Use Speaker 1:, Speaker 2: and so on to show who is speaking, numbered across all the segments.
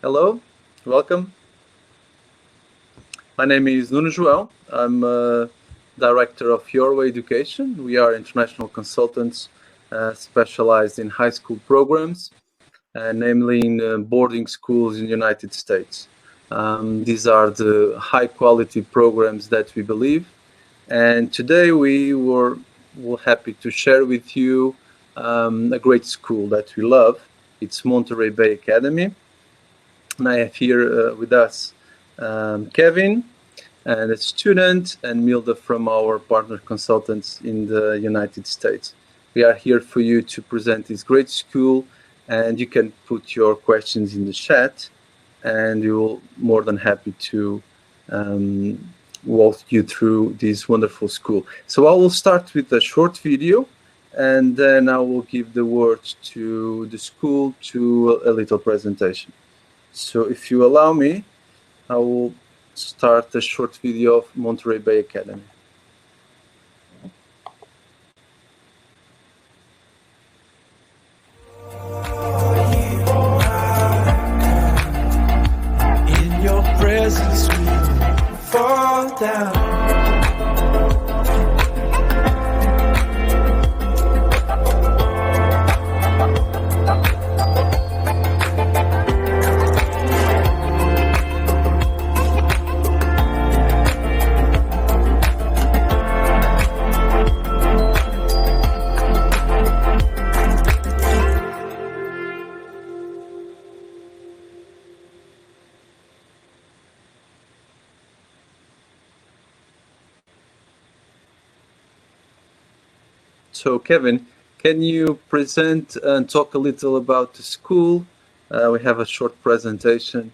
Speaker 1: Hello, welcome. My name is Nuno João. I'm Director of Your Way Education. We are international consultants specialized in high school programs, namely in boarding schools in the United States. These are the high quality programs that we believe. And today we were happy to share with you a great school that we love. It's Monterey Bay Academy. And I have here with us Kevin, and a student, and Milda from our partner consultants in the United States. We are here for you to present this great school, and you can put your questions in the chat, and we will more than happy to walk you through this wonderful school. So I will start with a short video, and then I will give the word to the school to a little presentation. So if you allow me, I will start a short video of Monterey Bay Academy.
Speaker 2: In your presence, we fall down.
Speaker 1: So Kevin, can you present and talk a little about the school? We have a short presentation,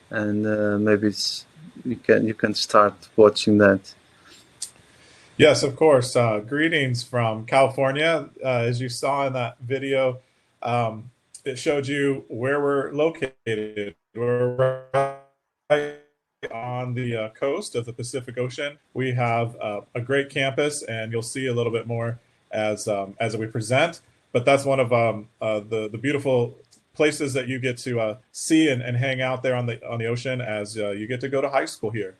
Speaker 1: and maybe you can start watching that.
Speaker 3: Yes, of course. Greetings from California. As you saw in that video, it showed you where we're located. We're right on the coast of the Pacific Ocean. We have a great campus, and you'll see a little bit more as we present. But that's one of the beautiful places that you get to see and hang out there on the ocean as you get to go to high school here.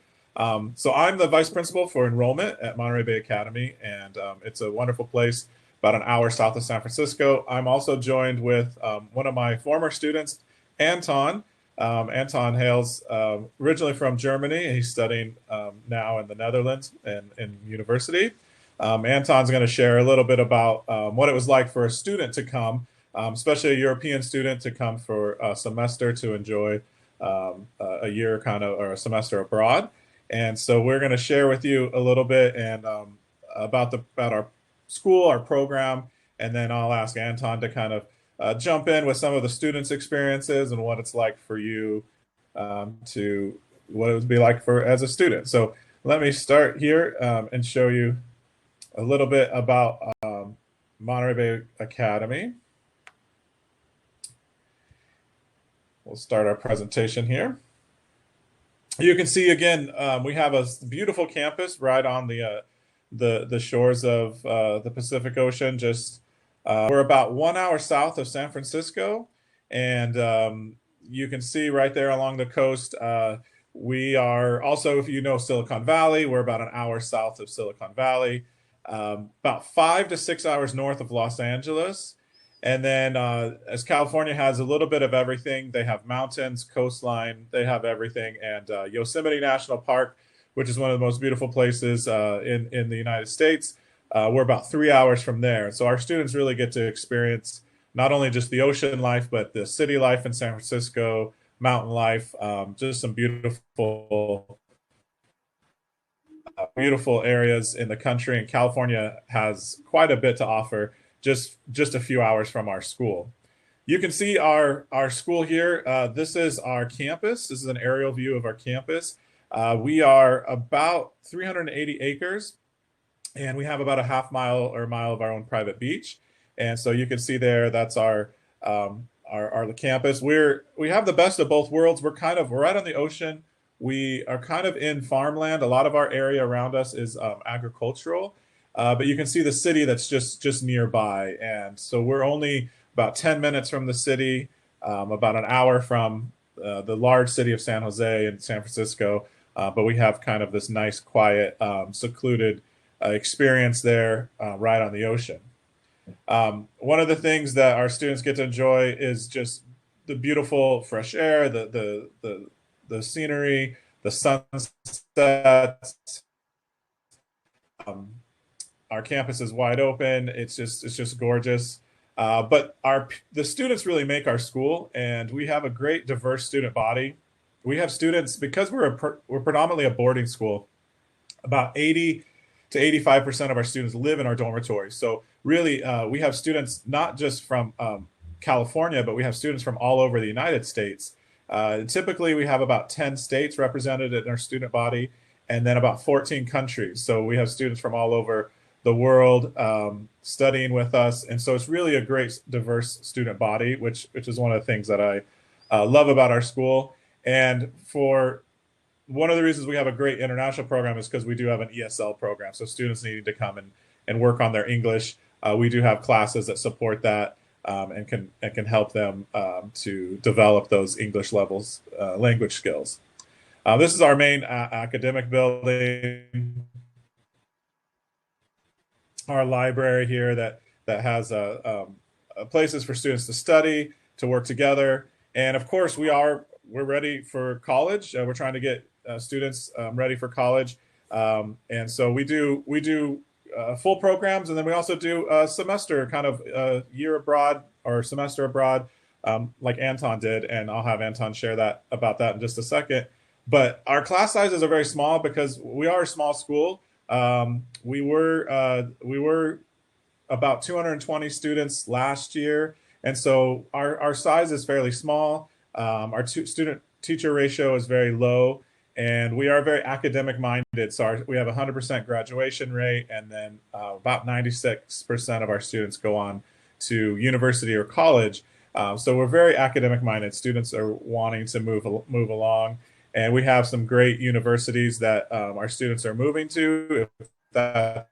Speaker 3: So I'm the vice principal for enrollment at Monterey Bay Academy, and it's a wonderful place about an hour south of San Francisco. I'm also joined with one of my former students, Anton. Anton hails originally from Germany, and he's studying now in the Netherlands in university. Anton's going to share a little bit about what it was like for a student to come, especially a European student to come for a semester to enjoy a year or a semester abroad. And so we're going to share with you a little bit and about our school, our program, and then I'll ask Anton to kind of jump in with some of the students' experiences and what it's like for you to what it would be like as a student. So let me start here and show you a little bit about Monterey Bay Academy. We'll start our presentation here. You can see again, we have a beautiful campus right on the shores of the Pacific Ocean. We're about 1 hour south of San Francisco, and you can see right there along the coast. We are also, if you know Silicon Valley, we're about an hour south of Silicon Valley, about 5 to 6 hours north of Los Angeles. And then as California has a little bit of everything, they have mountains, coastline, they have everything. And Yosemite National Park, which is one of the most beautiful places in the United States, we're about 3 hours from there. So our students really get to experience not only just the ocean life, but the city life in San Francisco, mountain life, just some beautiful areas in the country. And California has quite a bit to offer just a few hours from our school. You can see our school here. This is our campus. This is an aerial view of our campus. We are about 380 acres, and we have about a half mile or a mile of our own private beach. And so you can see there, that's our campus. We have the best of both worlds. We're right on the ocean. We are kind of in farmland. A lot of our area around us is agricultural. But you can see the city that's just nearby. And so we're only about 10 minutes from the city, about an hour from the large city of San Jose and San Francisco, but we have kind of this nice, quiet, secluded experience there right on the ocean. One of the things that our students get to enjoy is just the beautiful fresh air, the scenery, the sunsets. Our campus is wide open. It's just gorgeous. But the students really make our school, and we have a great diverse student body. We have students, because we're predominantly a boarding school. About 80 to 85% of our students live in our dormitory. So really, we have students not just from California, but we have students from all over the United States. Typically, we have about 10 states represented in our student body, and then about 14 countries. So we have students from all over the world studying with us. And so it's really a great, diverse student body, which is one of the things that I love about our school. And for one of the reasons we have a great international program is because we do have an ESL program. So students needing to come and work on their English. We do have classes that support that and can help them to develop those English levels, language skills. This is our main academic building. Our library here that has places for students to study, to work together. And of course, we're ready for college. We're trying to get students ready for college. And so we do full programs, and then we also do a semester, kind of year abroad or semester abroad, like Anton did. And I'll have Anton share about that in just a second. But our class sizes are very small because we are a small school. We were about 220 students last year, and so our size is fairly small. Our student-teacher ratio is very low, and we are very academic minded. So we have 100% graduation rate, and then about 96% of our students go on to university or college. So we're very academic minded. Students are wanting to move along. And we have some great universities that our students are moving to. If that's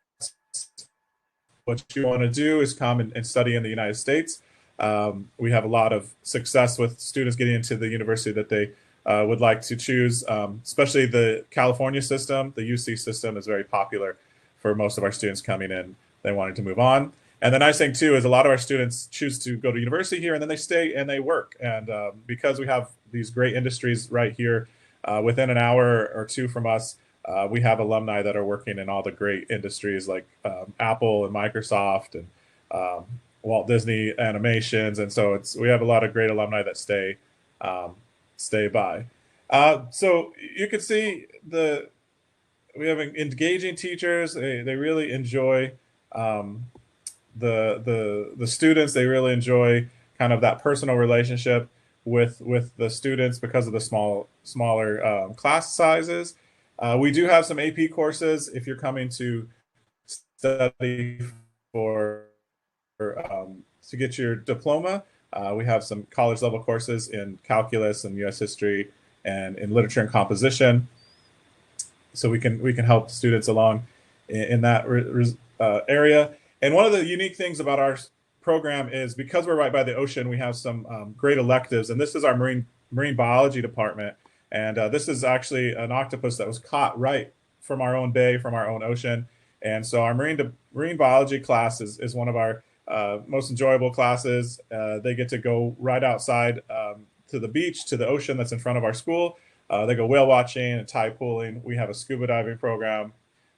Speaker 3: what you want to do, is come and study in the United States. We have a lot of success with students getting into the university that they would like to choose, especially the California system. The UC system is very popular for most of our students coming in. They wanting to move on. And the nice thing, too, is a lot of our students choose to go to university here, and then they stay and they work. And because we have these great industries right here, within an hour or two from us, we have alumni that are working in all the great industries like Apple and Microsoft and Walt Disney Animations, and so we have a lot of great alumni that stay by. So you can see we have engaging teachers. They really enjoy the students. They really enjoy kind of that personal relationship with the students because of the smaller class sizes. We do have some AP courses if you're coming to study to get your diploma. We have some college level courses in calculus and U.S. history and in literature and composition. So we can help students along in that area. And one of the unique things about our program is because we're right by the ocean, we have some great electives, and this is our marine biology department. And this is actually an octopus that was caught right from our own bay, from our own ocean. And so our marine biology class is one of our most enjoyable classes. They get to go right outside to the beach, to the ocean that's in front of our school. They go whale watching and tide pooling. We have a scuba diving program,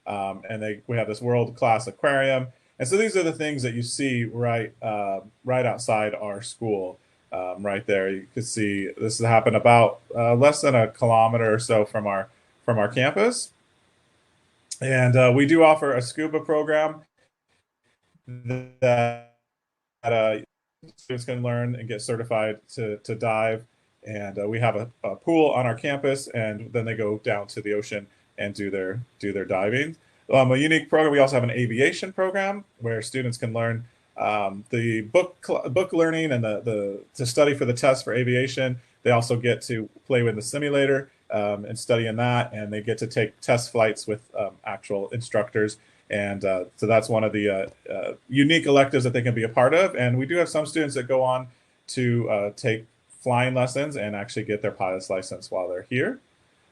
Speaker 3: and we have this world-class aquarium. And so these are the things that you see right outside our school, right there. You can see this has happened about less than a kilometer or so from our campus. And we do offer a scuba program that students can learn and get certified to dive. And we have a pool on our campus, and then they go down to the ocean and do their diving. A unique program. We also have an aviation program where students can learn the book learning and to study for the test for aviation. They also get to play with the simulator and study in that, and they get to take test flights with actual instructors. And so that's one of the unique electives that they can be a part of. And we do have some students that go on to take flying lessons and actually get their pilot's license while they're here.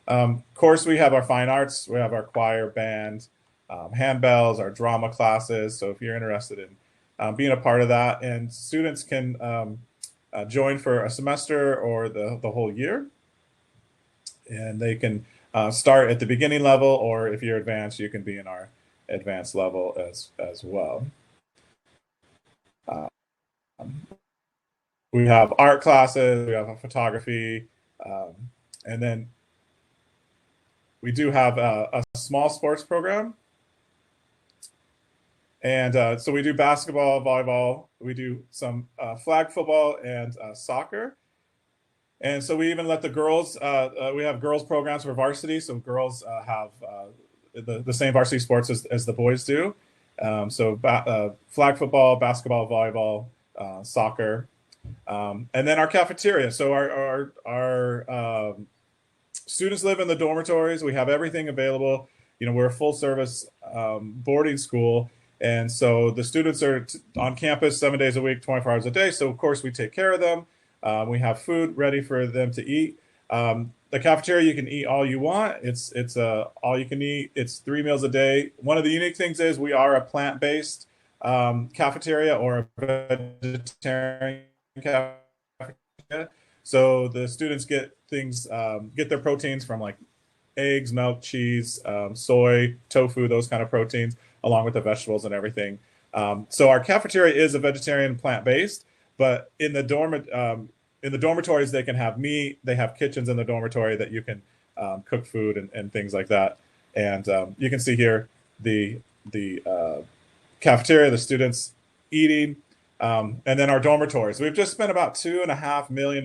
Speaker 3: Of course, we have our fine arts, we have our choir, band, handbells, our drama classes. So if you're interested in being a part of that, and students can join for a semester or the whole year, and they can start at the beginning level, or if you're advanced, you can be in our advanced level as well. We have art classes, we have a photography, and then we do have a small sports program. And so we do basketball, volleyball, we do some flag football and soccer. And so we even let the girls, we have girls programs for varsity. So girls have the same varsity sports as the boys do. So flag football, basketball, volleyball, soccer. And then our cafeteria. So our students live in the dormitories. We have everything available. You know, we're a full service boarding school. And so the students are on campus 7 days a week, 24 hours a day. So of course we take care of them. We have food ready for them to eat. The cafeteria, you can eat all you want. It's all you can eat. It's 3 meals a day. One of the unique things is we are a plant-based cafeteria or a vegetarian cafeteria. So the students get things, get their proteins from like eggs, milk, cheese, soy, tofu, those kind of proteins, along with the vegetables and everything. So our cafeteria is a vegetarian, plant-based, but in the dormitories, they can have meat. They have kitchens in the dormitory that you can cook food and things like that. And you can see here the cafeteria, the students eating, and then our dormitories. We've just spent about $2.5 million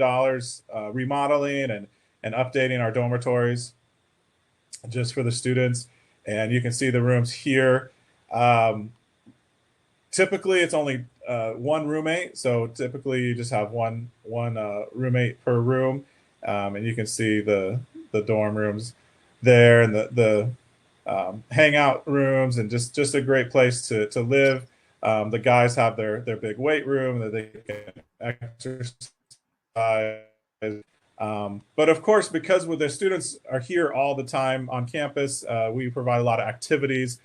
Speaker 3: remodeling and updating our dormitories just for the students. And you can see the rooms here. Typically, it's only one roommate. So typically, you just have one roommate per room. And you can see the dorm rooms there and the hangout rooms, and just a great place to live. The guys have their big weight room that they can exercise. But of course, because the students are here all the time on campus, we provide a lot of activities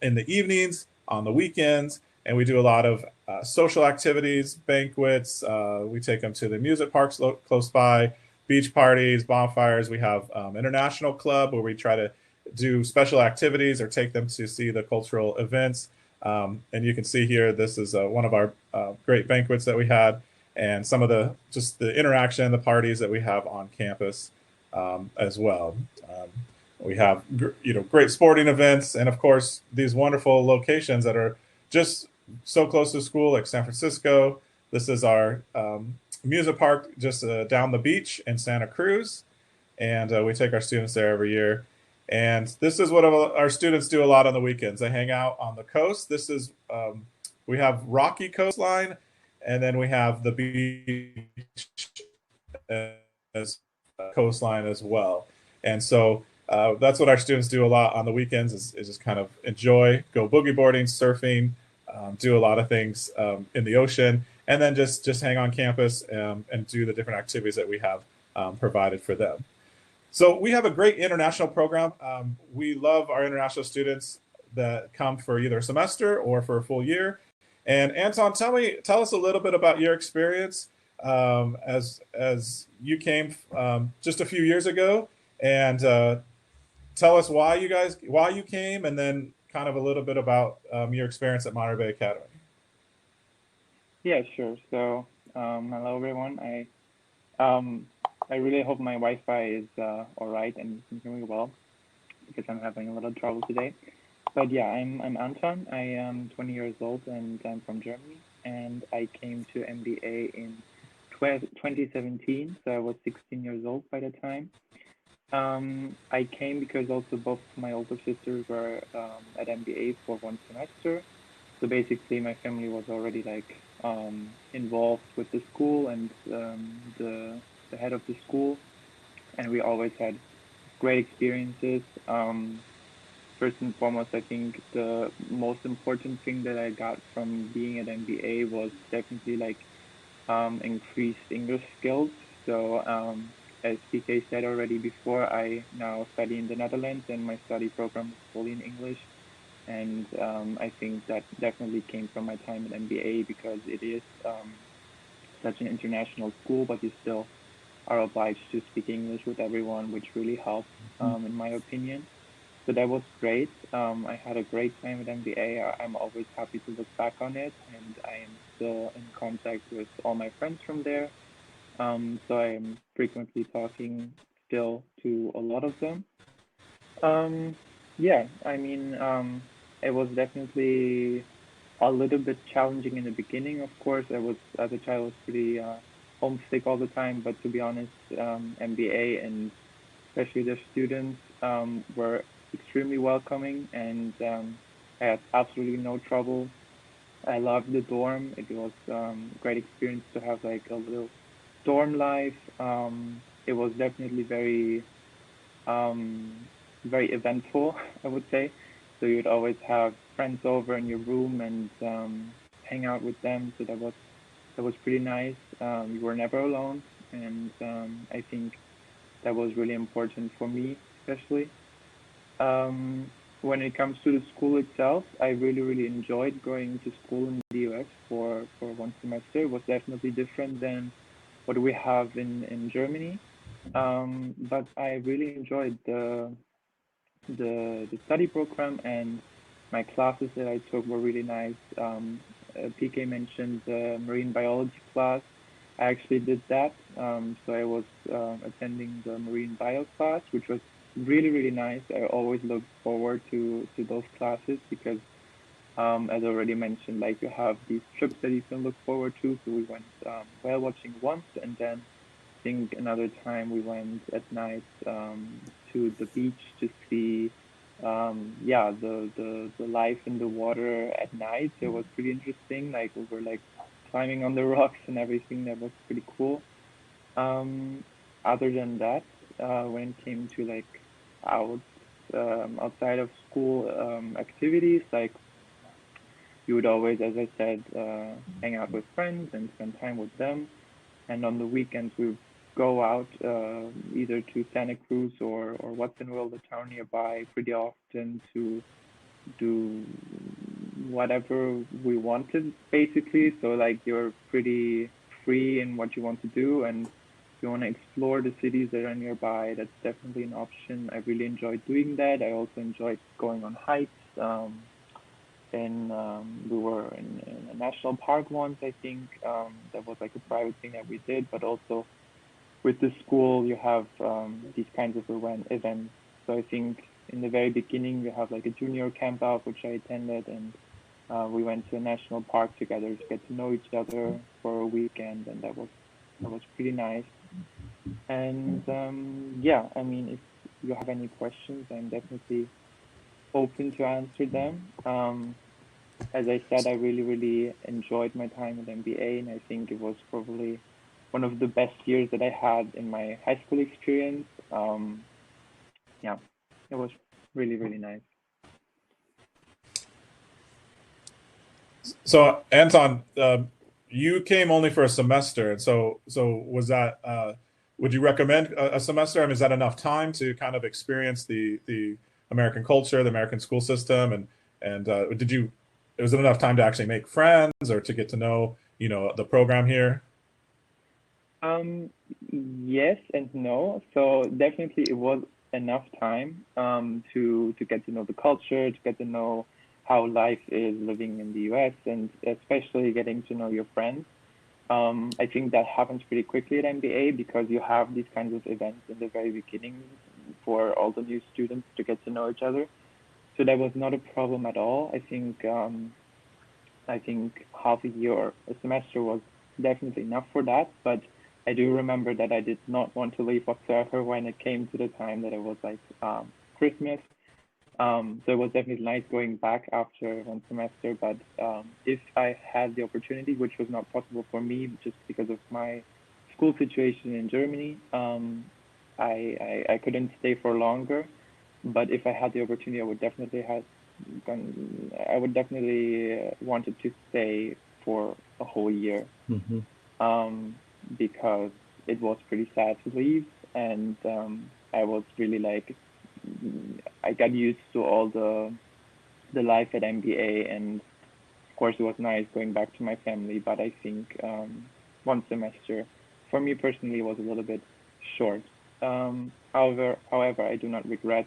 Speaker 3: in the evenings, on the weekends, and we do a lot of social activities, banquets. We take them to the music parks close by, beach parties, bonfires. We have international club where we try to do special activities or take them to see the cultural events. And you can see here, this is one of our great banquets that we had, and some of the interaction, the parties that we have on campus as well. We have great sporting events, and of course these wonderful locations that are just so close to school, like San Francisco. This is our music park just down the beach in Santa Cruz, and we take our students there every year. And this is what our students do a lot on the weekends. They hang out on the coast. This is we have rocky coastline, and then we have the beach as coastline as well. And so that's what our students do a lot on the weekends is just kind of enjoy, go boogie boarding, surfing, do a lot of things in the ocean, and then just hang on campus and do the different activities that we have provided for them. So we have a great international program. We love our international students that come for either a semester or for a full year. And Anton, tell us a little bit about your experience as you came just a few years ago, and tell us why you came, and then kind of a little bit about your experience at Monterey Bay Academy.
Speaker 4: Yeah, sure. So hello everyone. I really hope my Wi-Fi is all right and you can hear me well, because I'm having a little trouble today. But yeah, I'm Anton. I am 20 years old and I'm from Germany. And I came to MBA in 2017, so I was 16 years old by the time. I came because also both my older sisters were at MBA for one semester. So basically, my family was already like involved with the school and the head of the school, and we always had great experiences. First and foremost, I think the most important thing that I got from being at MBA was definitely like increased English skills. So as PK said already before, I now study in the Netherlands, and my study program is fully in English. And I think that definitely came from my time at MBA, because it is such an international school, but you still are obliged to speak English with everyone, which really helps, in my opinion. So that was great. I had a great time at MBA. I'm always happy to look back on it, and I am still in contact with all my friends from there. So I am frequently talking still to a lot of them. Yeah, I mean, it was definitely a little bit challenging in the beginning. Of course, I was, as a child, was pretty homesick all the time. But to be honest, MBA and especially the students were extremely welcoming, and I had absolutely no trouble. I loved the dorm. It was a great experience to have like a little dorm life. It was definitely um, very eventful, I would say. So you'd always have friends over in your room and hang out with them. So that was pretty nice. You were never alone, and I think that was really important for me, especially. When it comes to the school itself, I really enjoyed going to school in the US for one semester. It was definitely different than what we have in Germany. But I really enjoyed the study program, and my classes that I took were really nice. PK mentioned the marine biology class. I actually did that. So I was attending the marine bio class, which was really nice. I always look forward to those classes, because as already mentioned, like you have these trips that you can look forward to. So we went whale watching once, and then I think another time we went at night to the beach to see yeah, the life in the water at night. It was pretty interesting. Like we were like climbing on the rocks and everything. That was pretty cool. Um, Other than that, when it came to like out outside of school activities, like you would always, as I said, hang out with friends and spend time with them. And on the weekends, we would go out either to Santa Cruz or Watsonville, the town nearby, pretty often to do whatever we wanted, basically. So like you're pretty free in what you want to do, and if you want to explore the cities that are nearby, that's definitely an option. I really enjoyed doing that. I also enjoyed going on hikes. And we were in a national park once, I think. That was like a private thing that we did, but also with the school, you have these kinds of events. So I think in the very beginning, you have like a junior camp out, which I attended, and we went to a national park together to get to know each other for a weekend, and that was pretty nice. And yeah, I mean, if you have any questions, I'm definitely open to answer them. As I said, I really enjoyed my time at MBA, and I think it was probably one of the best years that I had in my high school experience. Yeah, it was really nice.
Speaker 3: So Anton, you came only for a semester, and so was that? Would you recommend a semester? I mean, is that enough time to kind of experience the American culture, the American school system, and did you? Was it enough time to actually make friends or to get to know the program here?
Speaker 4: Yes and no. So definitely it was enough time to get to know the culture, to get to know how life is living in the US, and especially getting to know your friends. I think that happens pretty quickly at MBA, because you have these kinds of events in the very beginning for all the new students to get to know each other. So that was not a problem at all. I think half a year or a semester was definitely enough for that. But I do remember that I did not want to leave whatsoever when it came to the time that it was like Christmas. So it was definitely nice going back after one semester. But if I had the opportunity, which was not possible for me just because of my school situation in Germany, I couldn't stay for longer. But if I had the opportunity, I would definitely wanted to stay for a whole year.
Speaker 1: Mhm.
Speaker 4: Because it was pretty sad to leave, and I was really like, I got used to all the life at MBA, and of course it was nice going back to my family, but I think one semester for me personally was a little bit short. However, I do not regret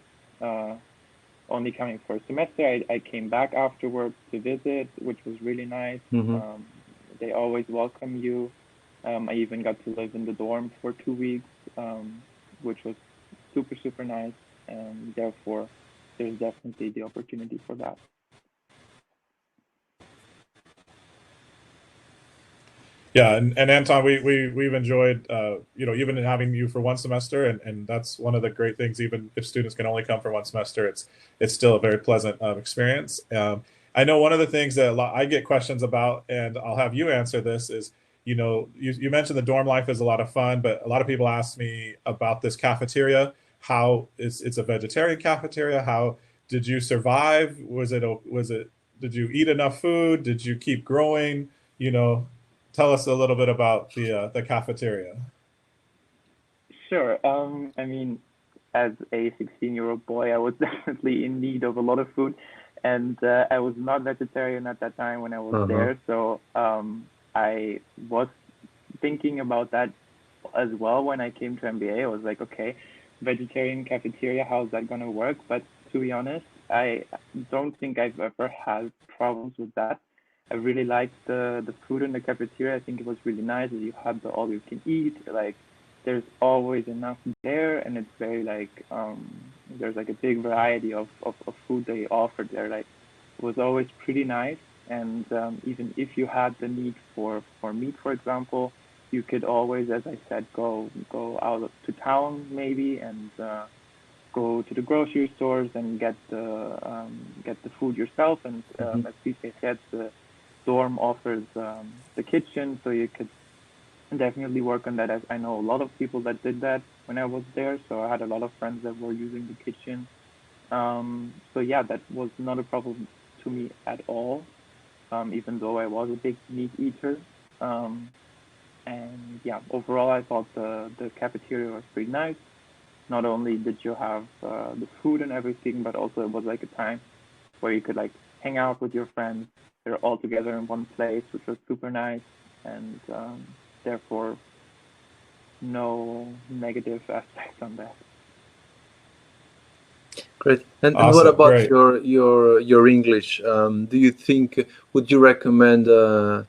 Speaker 4: only coming for a semester. I came back afterwards to visit, which was really nice. They always welcome you. I even got to live in the dorm for 2 weeks, which was super, super nice. And therefore, there's definitely the opportunity for that.
Speaker 3: Yeah, and Anton, we've enjoyed even having you for one semester, and that's one of the great things. Even if students can only come for one semester, it's still a very pleasant experience. I know one of the things that I get questions about, and I'll have you answer this, is you mentioned the dorm life is a lot of fun, but a lot of people ask me about this cafeteria. How it's a vegetarian cafeteria? How did you survive? Did you eat enough food? Did you keep growing? Tell us a little bit about the cafeteria.
Speaker 4: Sure. I mean, as a 16-year-old boy, I was definitely in need of a lot of food, and I was not vegetarian at that time when I was there. So I was thinking about that as well when I came to MBA. I was like, okay, vegetarian cafeteria, how's that gonna work? But to be honest, I don't think I've ever had problems with that. I really liked the food in the cafeteria. I think it was really nice that you had the all you can eat. Like there's always enough there, and it's very like there's like a big variety of food they offered there. Like it was always pretty nice. And even if you had the need for meat, for example, you could always, as I said, go out to town maybe and go to the grocery stores and get the food yourself. And as PK said, the dorm offers the kitchen, so you could definitely work on that. As I know a lot of people that did that when I was there, so I had a lot of friends that were using the kitchen. So yeah, that was not a problem to me at all, even though I was a big meat eater. And yeah, overall, I thought the cafeteria was pretty nice. Not only did you have the food and everything, but also it was like a time where you could like hang out with your friends. They're all together in one place, which was super nice, and therefore no negative aspects on that.
Speaker 1: Great. And
Speaker 3: Awesome.
Speaker 1: what about
Speaker 3: Great.
Speaker 1: your English? Do you think, would you recommend a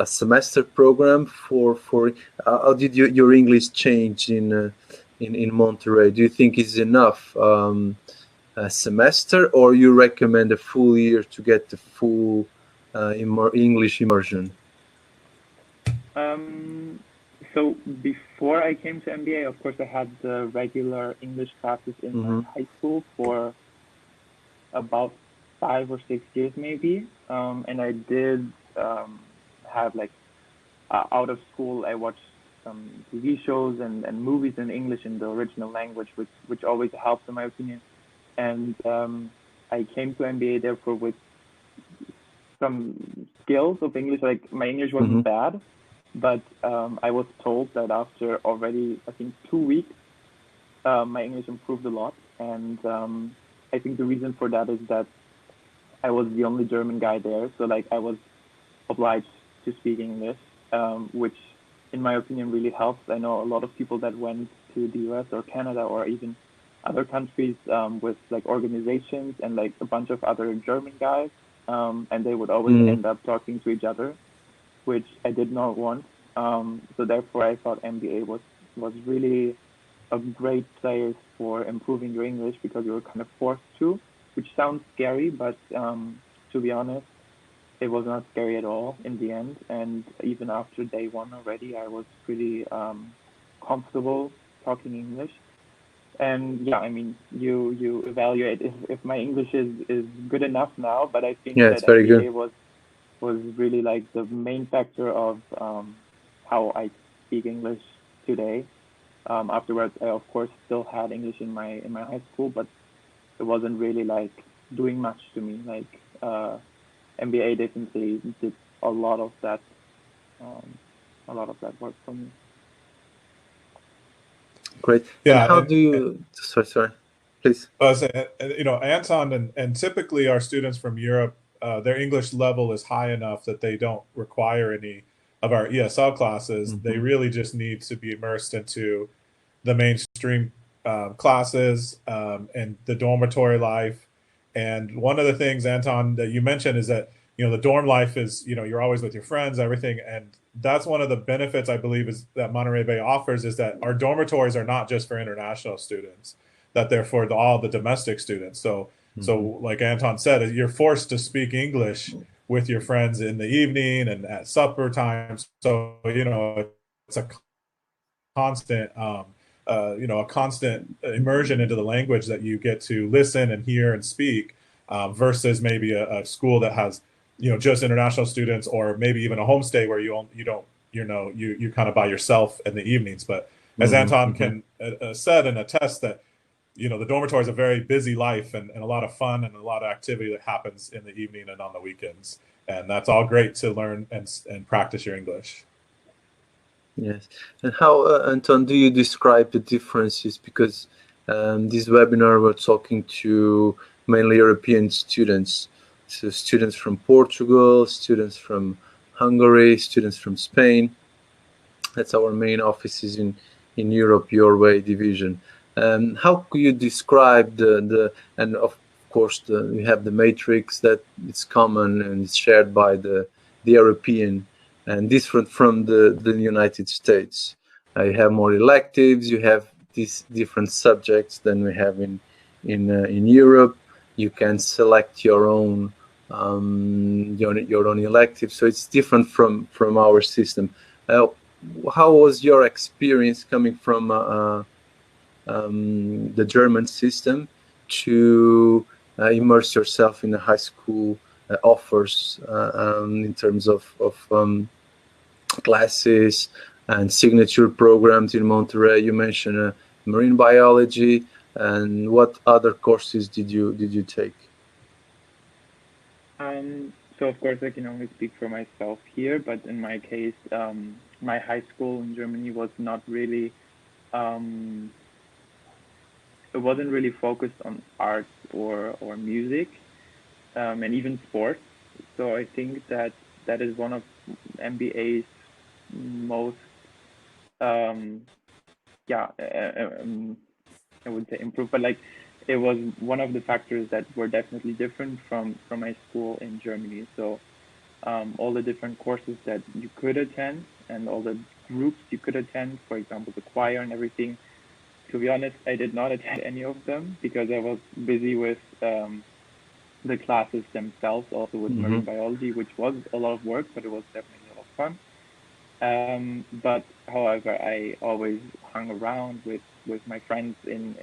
Speaker 1: semester program for how did your English change in Monterrey? Do you think is enough a semester, or you recommend a full year to get the full English immersion?
Speaker 4: So before I came to MBA, of course, I had the regular English classes in my high school for about 5 or 6 years maybe, and I did have like out of school, I watched some TV shows and movies in English in the original language, which always helps in my opinion. And I came to MBA therefore with some skills of English. Like my English wasn't bad, but I was told that after already I think 2 weeks, my English improved a lot. And I think the reason for that is that I was the only German guy there, so like I was obliged to speak English, which in my opinion really helps. I know a lot of people that went to the US or Canada or even other countries with like organizations and like a bunch of other German guys, and they would always end up talking to each other, which I did not want. So therefore I thought MBA was really a great place for improving your English because you were kind of forced to, which sounds scary, but to be honest, it was not scary at all in the end. And even after day one already, I was pretty comfortable talking English. And yeah, I mean, you evaluate if my English is good enough now, but I think that MBA was really like the main factor of how I speak English today. Afterwards, I of course still had English in my high school, but it wasn't really like doing much to me. Like MBA definitely did a lot of that work for me.
Speaker 1: Great.
Speaker 3: Yeah,
Speaker 1: and how do you? Sorry, please.
Speaker 3: Anton and typically our students from Europe, their English level is high enough that they don't require any of our ESL classes. They really just need to be immersed into the mainstream classes and the dormitory life. And one of the things, Anton, that you mentioned is that, the dorm life is, you're always with your friends, everything. And that's one of the benefits I believe is that Monterey Bay offers, is that our dormitories are not just for international students, that they're for all the domestic students. So like Anton said, you're forced to speak English with your friends in the evening and at supper times. So, it's a constant, a constant immersion into the language that you get to listen and hear and speak, versus maybe a school that has, just international students, or maybe even a homestay where you're kind of by yourself in the evenings. But as Anton can said and attest that, the dormitory is a very busy life and a lot of fun and a lot of activity that happens in the evening and on the weekends. And that's all great to learn and practice your English.
Speaker 1: Yes. And how, Anton, do you describe the differences? Because this webinar, we're talking to mainly European students. So students from Portugal, students from Hungary, students from Spain. That's our main offices in Europe, Your Way division. How could you describe and of course we have the matrix that it's common and it's shared by the European and different from the United States. You have more electives, you have these different subjects than we have in Europe. You can select your own elective, so it's different from our system. How was your experience coming from the German system to immerse yourself in the high school offers in terms of classes and signature programs in Monterey? You mentioned marine biology, and what other courses did you take?
Speaker 4: So of course I can only speak for myself here, but in my case, my high school in Germany was not really, it wasn't really focused on arts or music, and even sports. So I think that is one of MBA's most, I would say improved, but like it was one of the factors that were definitely different from my school in Germany. So all the different courses that you could attend and all the groups you could attend, for example, the choir and everything. To be honest, I did not attend any of them because I was busy with the classes themselves, also with marine biology, which was a lot of work, but it was definitely a lot of fun. But however, I always hung around with my friends in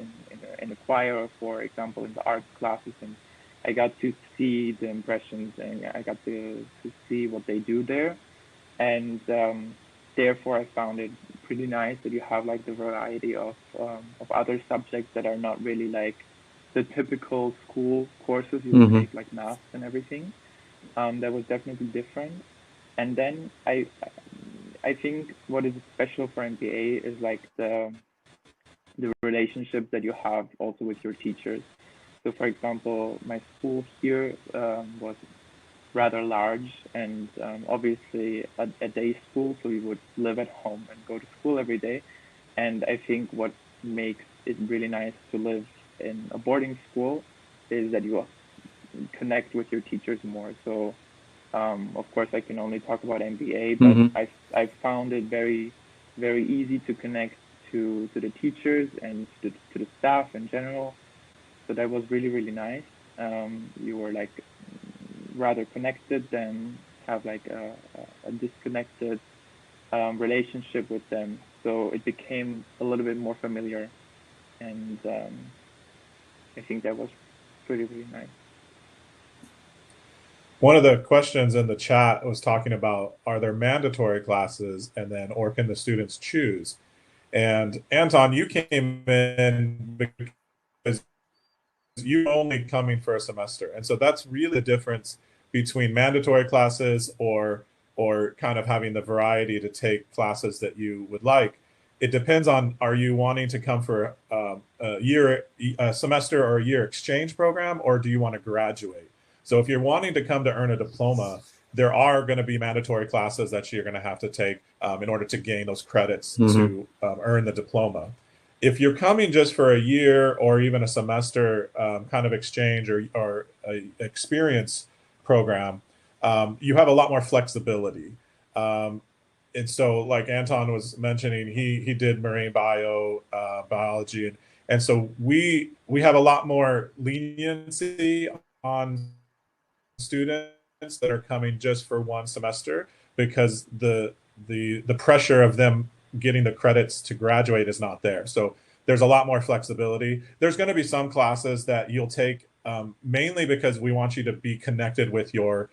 Speaker 4: the choir, or for example, in the art classes, and I got to see the impressions and I got to see what they do there. And therefore, I found it pretty nice that you have like the variety of other subjects that are not really like the typical school courses you would take, like math and everything. That was definitely different. And then I think what is special for MBA is like the relationship that you have also with your teachers. So for example, my school here was rather large and obviously a day school, so we would live at home and go to school every day. And I think what makes it really nice to live in a boarding school is that you connect with your teachers more. So of course I can only talk about MBA, but I found it very, very easy to connect to the teachers and to the staff in general. So that was really, really nice. You were like rather connected than have like a disconnected relationship with them. So it became a little bit more familiar, and I think that was pretty, really nice.
Speaker 3: One of the questions in the chat was talking about, are there mandatory classes and then, or can the students choose? And Anton, you came in because you're only coming for a semester. And so that's really the difference between mandatory classes or kind of having the variety to take classes that you would like, it depends on, are you wanting to come for a semester or a year exchange program, or do you want to graduate? So if you're wanting to come to earn a diploma, there are going to be mandatory classes that you're going to have to take in order to gain those credits to earn the diploma. If you're coming just for a year or even a semester kind of exchange or a experience program, you have a lot more flexibility. And so, like Anton was mentioning, he did marine biology, and so we have a lot more leniency on students that are coming just for one semester, because the pressure of them getting the credits to graduate is not there. So there's a lot more flexibility. There's going to be some classes that you'll take mainly because we want you to be connected with your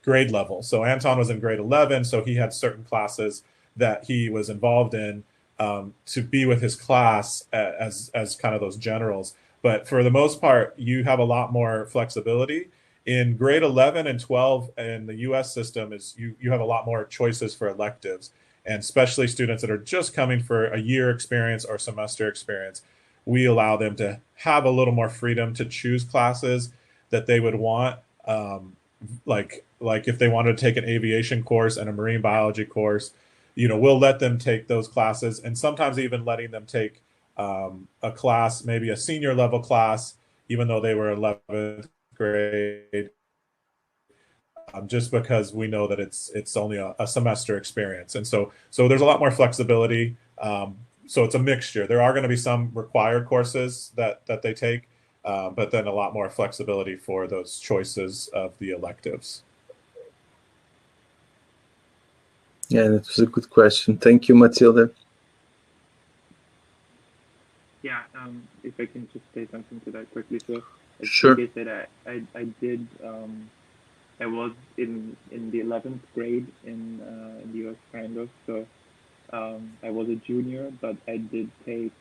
Speaker 3: grade level. So Anton was in grade 11, so he had certain classes that he was involved in to be with his class as kind of those generals. But for the most part, you have a lot more flexibility. In grade 11 and 12 in the US system, is you have a lot more choices for electives, and especially students that are just coming for a year experience or semester experience, we allow them to have a little more freedom to choose classes that they would want. Like if they wanted to take an aviation course and a marine biology course, we'll let them take those classes, and sometimes even letting them take a class, maybe a senior level class, even though they were 11th grade, just because we know that it's only a semester experience. And so there's a lot more flexibility. So it's a mixture. There are going to be some required courses that they take, but then a lot more flexibility for those choices of the electives.
Speaker 1: Yeah, that was a good question. Thank you, Matilda.
Speaker 4: Yeah, if I can just say something to that quickly. So,
Speaker 1: Sure.
Speaker 4: like I said, I did. I was in the 11th grade in the US, kind of. So I was a junior, but I did take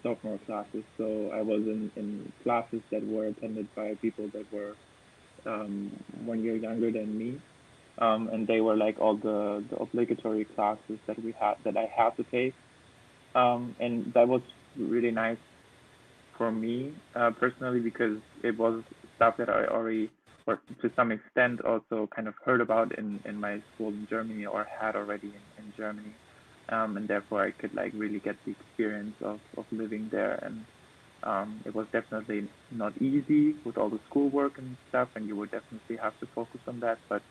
Speaker 4: sophomore classes. So I was in classes that were attended by people that were 1 year younger than me, and they were like all the obligatory classes that I had to take, and that was really nice for me personally, because it was stuff that I already, or to some extent also kind of heard about in my school in Germany, or had already in Germany. And therefore I could like really get the experience of living there. And it was definitely not easy with all the schoolwork and stuff, and you would definitely have to focus on that, but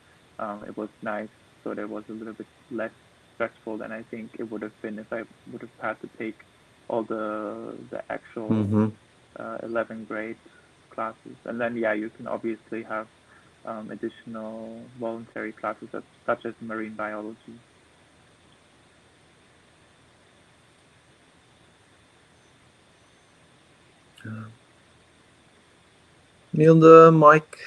Speaker 4: it was nice. So there was a little bit less stressful than I think it would have been if I would have had to take all the actual 11th grade classes. And then you can obviously have additional voluntary classes such as marine biology.
Speaker 1: Nilda, Mike,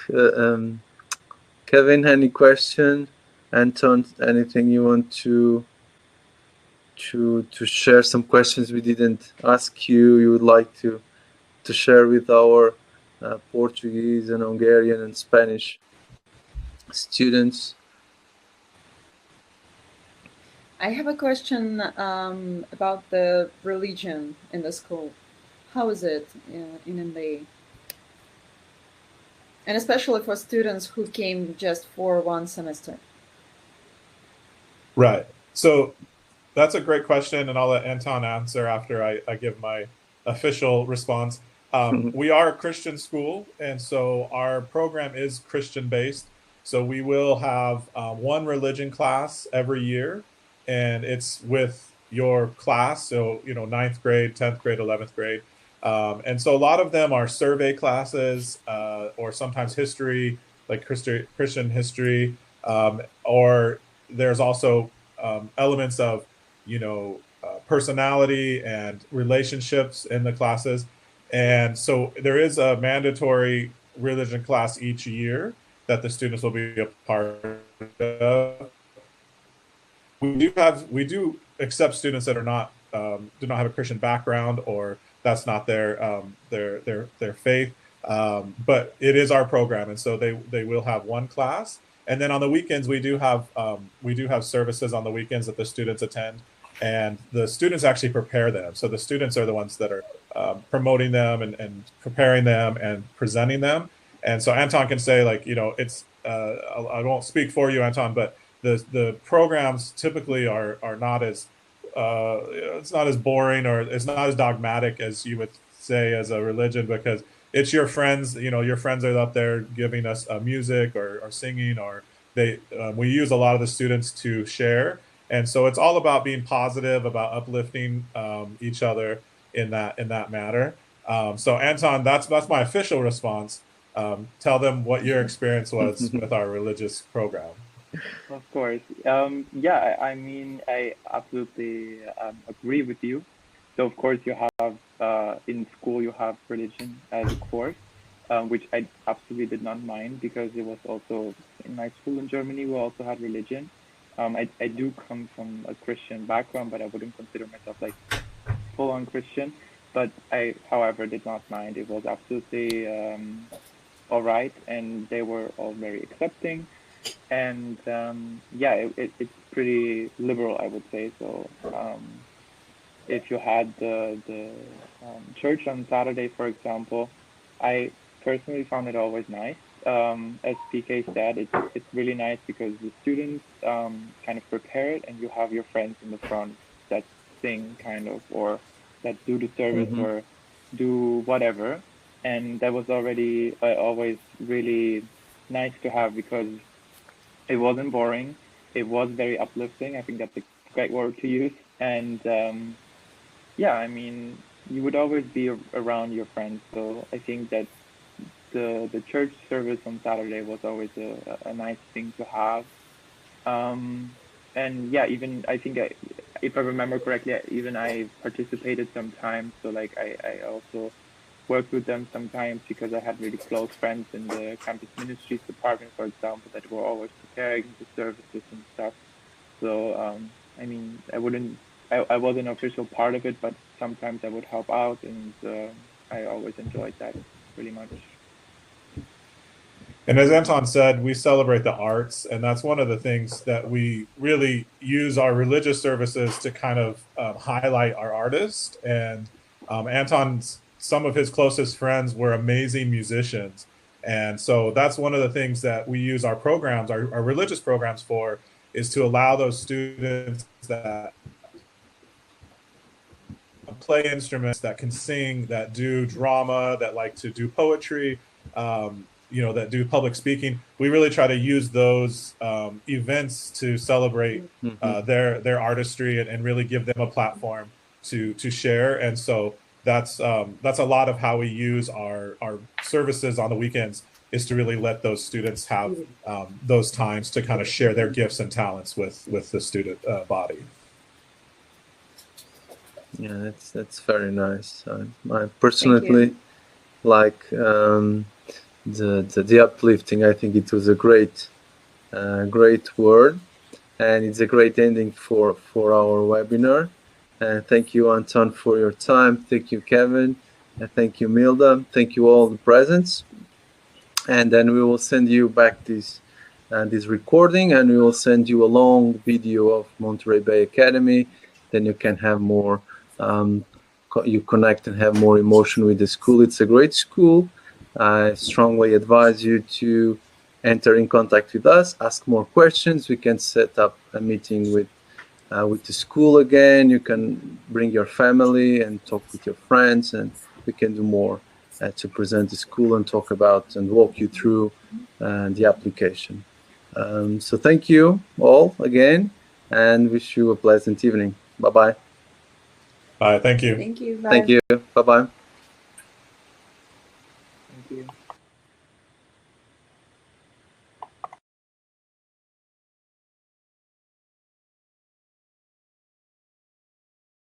Speaker 1: Kevin, any question? Anton, anything you want to share? Some questions we didn't ask you would like to share with our Portuguese and Hungarian and Spanish students?
Speaker 5: I have a question about the religion in the school. How is it in MBA? And especially for students who came just for one semester.
Speaker 3: Right. So that's a great question, and I'll let Anton answer after I give my official response. We are a Christian school, and so our program is Christian-based. So we will have one religion class every year, and it's with your class. So, 9th grade, 10th grade, 11th grade. And so a lot of them are survey classes, or sometimes history, like Christian history, or there's also elements of, personality and relationships in the classes. And so there is a mandatory religion class each year that the students will be a part of. We do accept students that are not do not have a Christian background, or that's not their faith, but it is our program, and so they will have one class. And then on the weekends we do have services on the weekends that the students attend. and the students actually prepare them. So the students are the ones that are promoting them and preparing them and presenting them. And so Anton can say, like, you know, it's I won't speak for you, Anton, but the programs typically are not as it's not as boring, or it's not as dogmatic as you would say as a religion, because it's your friends. You know, your friends are up there giving us music or singing, or we use a lot of the students to share. And so it's all about being positive, about uplifting each other in that matter. So Anton, that's my official response. Tell them what your experience was with our religious program.
Speaker 4: Of course. Yeah, I mean, I absolutely agree with you. So of course you have in school you have religion as a course, which I absolutely did not mind, because it was also in my school in Germany we also had religion. I do come from a Christian background, but I wouldn't consider myself like full-on Christian. But I, however, did not mind. It was absolutely all right, and they were all very accepting. And yeah, it's pretty liberal, I would say. So if you had the church on Saturday, for example, I personally found it always nice. As PK said, it's really nice because the students kind of prepare it, and you have your friends in the front that sing kind of, or that do the service or do whatever. And that was already always really nice to have, because it wasn't boring. It was very uplifting. I think that's a great word to use. And yeah, I mean, you would always be around your friends. So I think that the church service on Saturday was always a nice thing to have. And yeah, even I think if I remember correctly, even I participated sometimes. So like I also worked with them sometimes, because I had really close friends in the campus ministries department, for example, that were always preparing the services and stuff. So I mean, I wasn't an official part of it, but sometimes I would help out, and I always enjoyed that really much.
Speaker 3: And as Anton said, we celebrate the arts, and that's one of the things that we really use our religious services to kind of highlight our artists. And some of his closest friends were amazing musicians. And so that's one of the things that we use our programs, our religious programs for, is to allow those students that play instruments, that can sing, that do drama, that like to do poetry, you know, that do public speaking. We really try to use those events to celebrate their artistry and really give them a platform to share. And so that's a lot of how we use our services on the weekends, is to really let those students have those times to kind of share their gifts and talents with the student body.
Speaker 1: Yeah, that's very nice. I personally like the uplifting. I think it was a great word, and it's a great ending for our webinar. Thank you, Anton, for your time. Thank you, Kevin. And thank you, Milda. Thank you all the presents. And then we will send you back this recording, and we will send you a long video of Monterey Bay Academy. Then you can have more, you connect and have more emotion with the school. It's a great school. I strongly advise you to enter in contact with us, ask more questions. We can set up a meeting with the school again. You can bring your family and talk with your friends, and we can do more to present the school and talk about and walk you through the application. So thank you all again, and wish you a pleasant evening. Bye-bye.
Speaker 3: Bye. Thank you.
Speaker 5: Thank you. Bye.
Speaker 1: Thank you. Bye-bye.